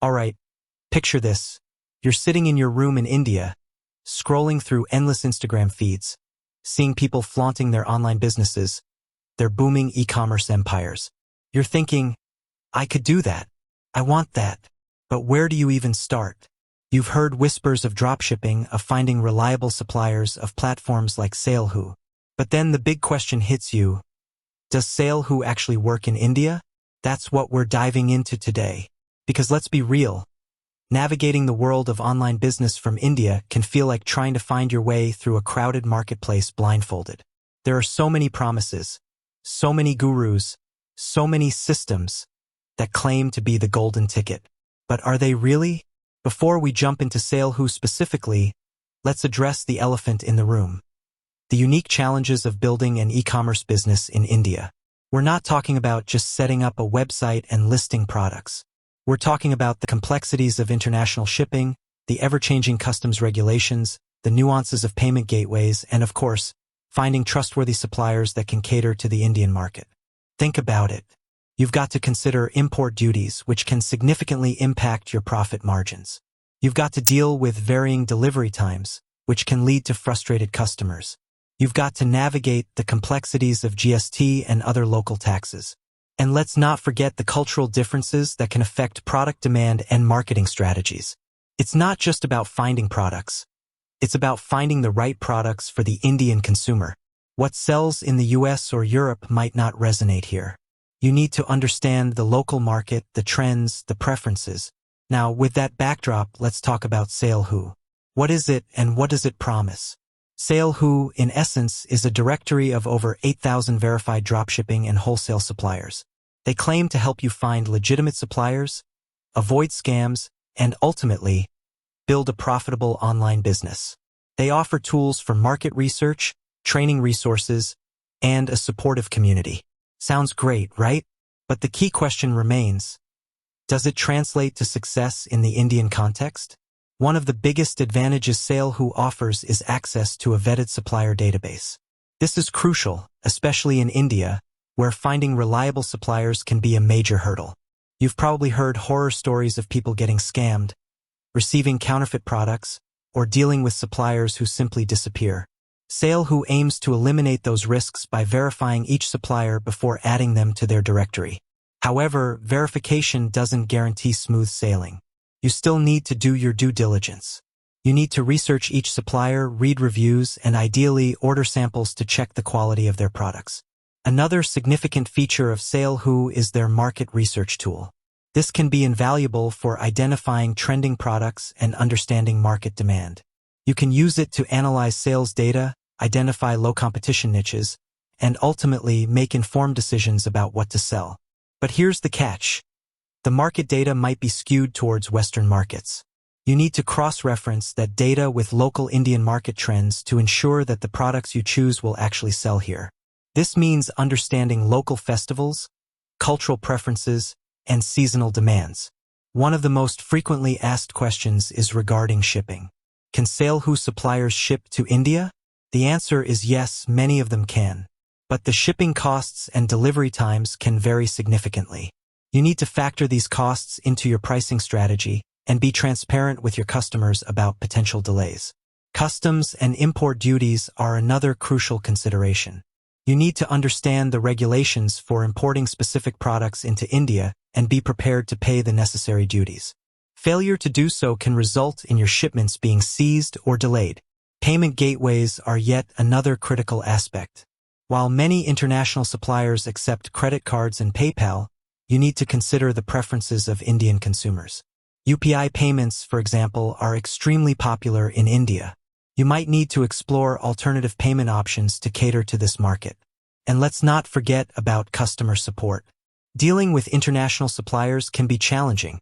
Alright, picture this. You're sitting in your room in India, scrolling through endless Instagram feeds, seeing people flaunting their online businesses, their booming e-commerce empires. You're thinking, I could do that. I want that. But where do you even start? You've heard whispers of dropshipping, of finding reliable suppliers, of platforms like SaleHoo. But then the big question hits you. Does SaleHoo actually work in India? That's what we're diving into today. Because let's be real, navigating the world of online business from India can feel like trying to find your way through a crowded marketplace blindfolded. There are so many promises, so many gurus, so many systems that claim to be the golden ticket. But are they really? Before we jump into SaleHoo specifically, let's address the elephant in the room. The unique challenges of building an e-commerce business in India. We're not talking about just setting up a website and listing products. We're talking about the complexities of international shipping, the ever-changing customs regulations, the nuances of payment gateways, and of course, finding trustworthy suppliers that can cater to the Indian market. Think about it. You've got to consider import duties, which can significantly impact your profit margins. You've got to deal with varying delivery times, which can lead to frustrated customers. You've got to navigate the complexities of GST and other local taxes. And let's not forget the cultural differences that can affect product demand and marketing strategies. It's not just about finding products. It's about finding the right products for the Indian consumer. What sells in the US or Europe might not resonate here. You need to understand the local market, the trends, the preferences. Now, with that backdrop, let's talk about SaleHoo. What is it and what does it promise? SaleHoo, in essence, is a directory of over 8,000 verified dropshipping and wholesale suppliers. They claim to help you find legitimate suppliers, avoid scams, and ultimately, build a profitable online business. They offer tools for market research, training resources, and a supportive community. Sounds great, right? But the key question remains, does it translate to success in the Indian context? One of the biggest advantages SaleHoo offers is access to a vetted supplier database. This is crucial, especially in India, where finding reliable suppliers can be a major hurdle. You've probably heard horror stories of people getting scammed, receiving counterfeit products, or dealing with suppliers who simply disappear. SaleHoo aims to eliminate those risks by verifying each supplier before adding them to their directory. However, verification doesn't guarantee smooth sailing. You still need to do your due diligence. You need to research each supplier, read reviews, and ideally order samples to check the quality of their products. Another significant feature of SaleHoo is their market research tool. This can be invaluable for identifying trending products and understanding market demand. You can use it to analyze sales data, identify low competition niches, and ultimately make informed decisions about what to sell. But here's the catch. The market data might be skewed towards Western markets. You need to cross-reference that data with local Indian market trends to ensure that the products you choose will actually sell here. This means understanding local festivals, cultural preferences, and seasonal demands. One of the most frequently asked questions is regarding shipping. Can SaleHoo suppliers ship to India? The answer is yes, many of them can. But the shipping costs and delivery times can vary significantly. You need to factor these costs into your pricing strategy and be transparent with your customers about potential delays. Customs and import duties are another crucial consideration. You need to understand the regulations for importing specific products into India and be prepared to pay the necessary duties. Failure to do so can result in your shipments being seized or delayed. Payment gateways are yet another critical aspect. While many international suppliers accept credit cards and PayPal, you need to consider the preferences of Indian consumers. UPI payments, for example, are extremely popular in India. You might need to explore alternative payment options to cater to this market. And let's not forget about customer support. Dealing with international suppliers can be challenging,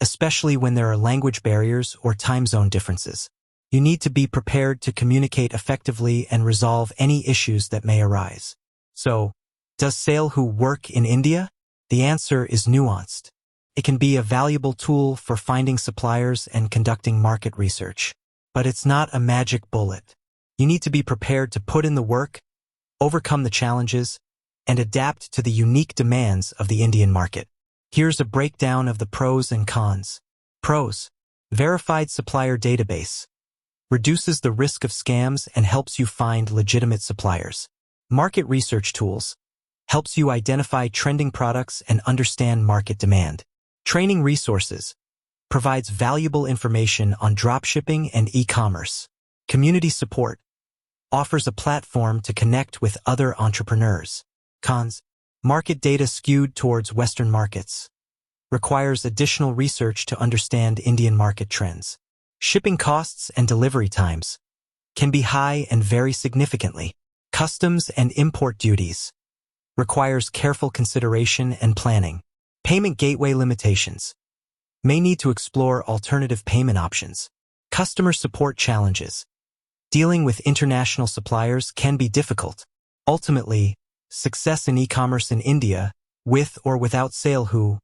especially when there are language barriers or time zone differences. You need to be prepared to communicate effectively and resolve any issues that may arise. So, does SaleHoo work in India? The answer is nuanced. It can be a valuable tool for finding suppliers and conducting market research. But it's not a magic bullet. You need to be prepared to put in the work, overcome the challenges, and adapt to the unique demands of the Indian market. Here's a breakdown of the pros and cons. Pros: verified supplier database. Reduces the risk of scams and helps you find legitimate suppliers. Market research tools. Helps you identify trending products and understand market demand. Training resources. Provides valuable information on dropshipping and e-commerce. Community support. Offers a platform to connect with other entrepreneurs. Cons: market data skewed towards Western markets. Requires additional research to understand Indian market trends. Shipping costs and delivery times can be high and vary significantly. Customs and import duties. Requires careful consideration and planning. Payment gateway limitations. May need to explore alternative payment options. Customer support challenges. Dealing with international suppliers can be difficult. Ultimately, success in e-commerce in India, with or without SaleHoo,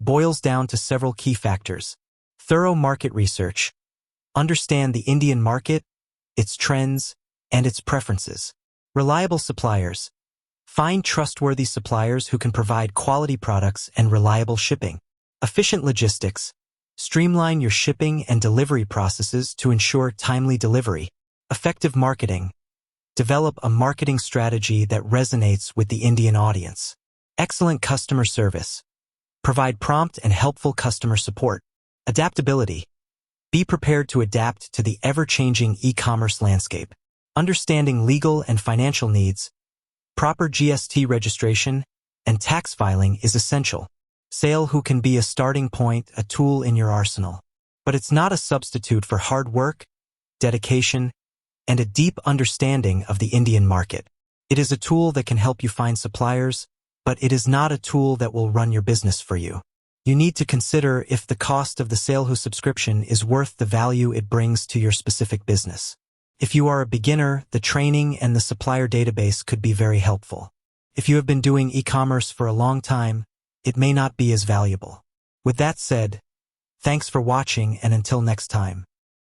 boils down to several key factors. Thorough market research. Understand the Indian market, its trends, and its preferences. Reliable suppliers. Find trustworthy suppliers who can provide quality products and reliable shipping. Efficient logistics. Streamline your shipping and delivery processes to ensure timely delivery. Effective marketing. Develop a marketing strategy that resonates with the Indian audience. Excellent customer service. Provide prompt and helpful customer support. Adaptability. Be prepared to adapt to the ever-changing e-commerce landscape. Understanding legal and financial needs. Proper GST registration and tax filing is essential. SaleHoo can be a starting point, a tool in your arsenal. But it's not a substitute for hard work, dedication, and a deep understanding of the Indian market. It is a tool that can help you find suppliers, but it is not a tool that will run your business for you. You need to consider if the cost of the SaleHoo subscription is worth the value it brings to your specific business. If you are a beginner, the training and the supplier database could be very helpful. If you have been doing e-commerce for a long time, it may not be as valuable. With that said, thanks for watching, and until next time.